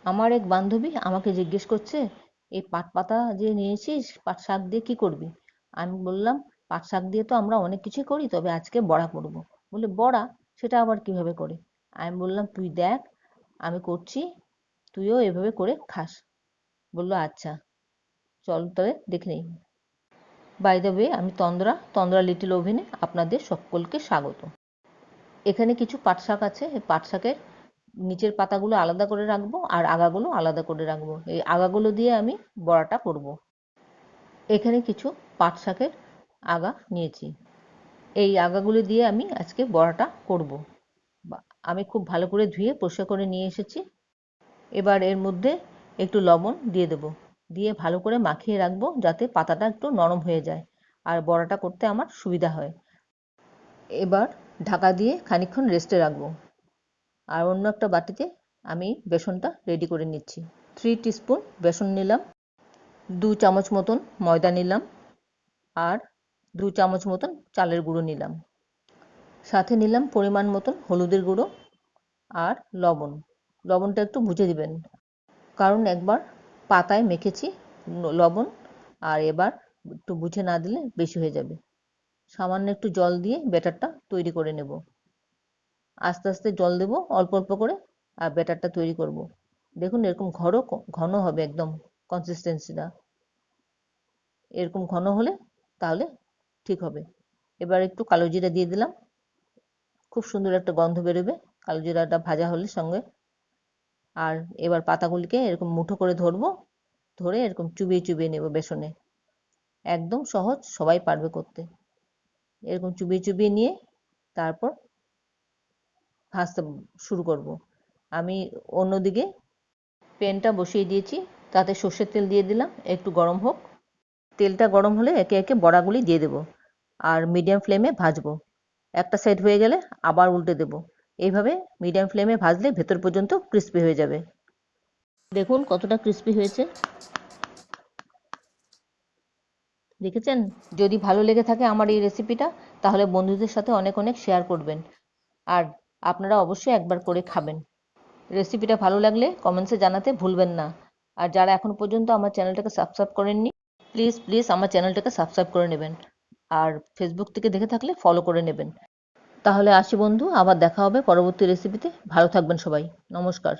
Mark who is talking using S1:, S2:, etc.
S1: আমার এক বান্ধবী আমাকে জিজ্ঞেস করছে, এই পাট পাতা যে নিয়েছিস পাট শাক দিয়ে কি করবি? আমি বললাম, পাট শাক দিয়ে তো আমরা অনেক কিছুই করি, তবে আজকে বড়া করব। বলে, বড়া? সেটা আবার কিভাবে করে? আমি বললাম, তুই দেখ আমি করছি, তুইও এভাবে করে খাস। বললো, আচ্ছা চল তাহলে দেখে নেই। বাই দ্য ওয়ে, আমি তন্দ্রা লিটল ওভেনে আপনাদের সকলকে স্বাগত। এখানে কিছু পাট শাক আছে। এই পাট শাকের নিচের পাতাগুলো আলাদা করে রাখবো আর আগাগুলো আলাদা করে রাখবো। এই আগাগুলো দিয়ে আমি বড়াটা করব। এখানে কিছু পাট শাকের আগা নিয়েছি। এই আগাগুলো দিয়ে আমি আজকে বড়াটা করব। আমি খুব ভালো করে ধুয়ে পরিষ্কার করে নিয়ে এসেছি। এবার এর মধ্যে একটু লবণ দিয়ে দেব, দিয়ে ভালো করে মাখিয়ে রাখবো যাতে পাতাটা একটু নরম হয়ে যায় আর বড়াটা করতে আমার সুবিধা হয়। এবার ঢাকা দিয়ে খানিকক্ষণ রেস্টে রাখবো। আর অন্য একটা বাটিতে আমি বেসনটা রেডি করে নিচ্ছি। 3 টিস্পুন বেসন নিলাম, 2 চামচ মতন ময়দা নিলাম আর 2 চামচ মতন চালের গুঁড়ো নিলাম। সাথে নিলাম পরিমাণ মতন হলুদের গুঁড়ো আর লবণ। লবণটা একটু বুঝে দিবেন, কারণ একবার পাতায় মেখেছি লবণ, আর এবার একটু বুঝে না দিলে বেশি হয়ে যাবে। সামান্য একটু জল দিয়ে ব্যাটারটা তৈরি করে নেব। আস্তে আস্তে জল দেব অল্প অল্প করে আর ব্যাটারটা তৈরি করব। দেখুন এরকম ঘন হবে একদম কনসিস্টেন্সিটা। এরকম ঘন হলে তাহলে ঠিক হবে। এবার একটু কালো জিরা দিয়ে দিলাম, খুব সুন্দর একটা গন্ধ বেরোবে কালো জিরাটা ভাজা হলে সঙ্গে। আর এবার পাতাগুলিকে এরকম মুঠো করে ধরবো, ধরে এরকম চুবিয়ে চুবিয়ে নেব বেসনে। একদম সহজ, সবাই পারবে করতে। এরকম চুবিয়ে চুবিয়ে নিয়ে তারপর ভাজতে শুরু করব। আমি অন্যদিকে প্যানটা বসিয়ে দিয়েছি, তাতে সর্ষের তেল দিয়ে দিলাম, একটু গরম হোক। তেলটা গরম হলে একে একে বড়াগুলি দিয়ে দেব আর মিডিয়াম ফ্লেমে ভাজবো। একটা সাইড হয়ে গেলে আবার উল্টে দেব। এইভাবে মিডিয়াম ফ্লেমে ভাজলে ভেতর পর্যন্ত ক্রিস্পি হয়ে যাবে। দেখুন কতটা ক্রিস্পি হয়েছে, দেখেছেন? যদি ভালো লেগে থাকে আমার এই রেসিপিটা, তাহলে বন্ধুদের সাথে অনেক অনেক শেয়ার করবেন আর আপনারা অবশ্যই একবার করে খাবেন। রেসিপিটা ভালো লাগলে কমেন্টসে জানাতে ভুলবেন না। আর যারা এখন পর্যন্ত আমার চ্যানেলটাকে সাবস্ক্রাইব করেননি, প্লিজ প্লিজ আমার চ্যানেলটাকে সাবস্ক্রাইব করে নেবেন আর ফেসবুক থেকে দেখে থাকলে ফলো করে নেবেন। তাহলে আসি বন্ধু, আবার দেখা হবে পরবর্তী রেসিপিতে। ভালো থাকবেন সবাই। নমস্কার।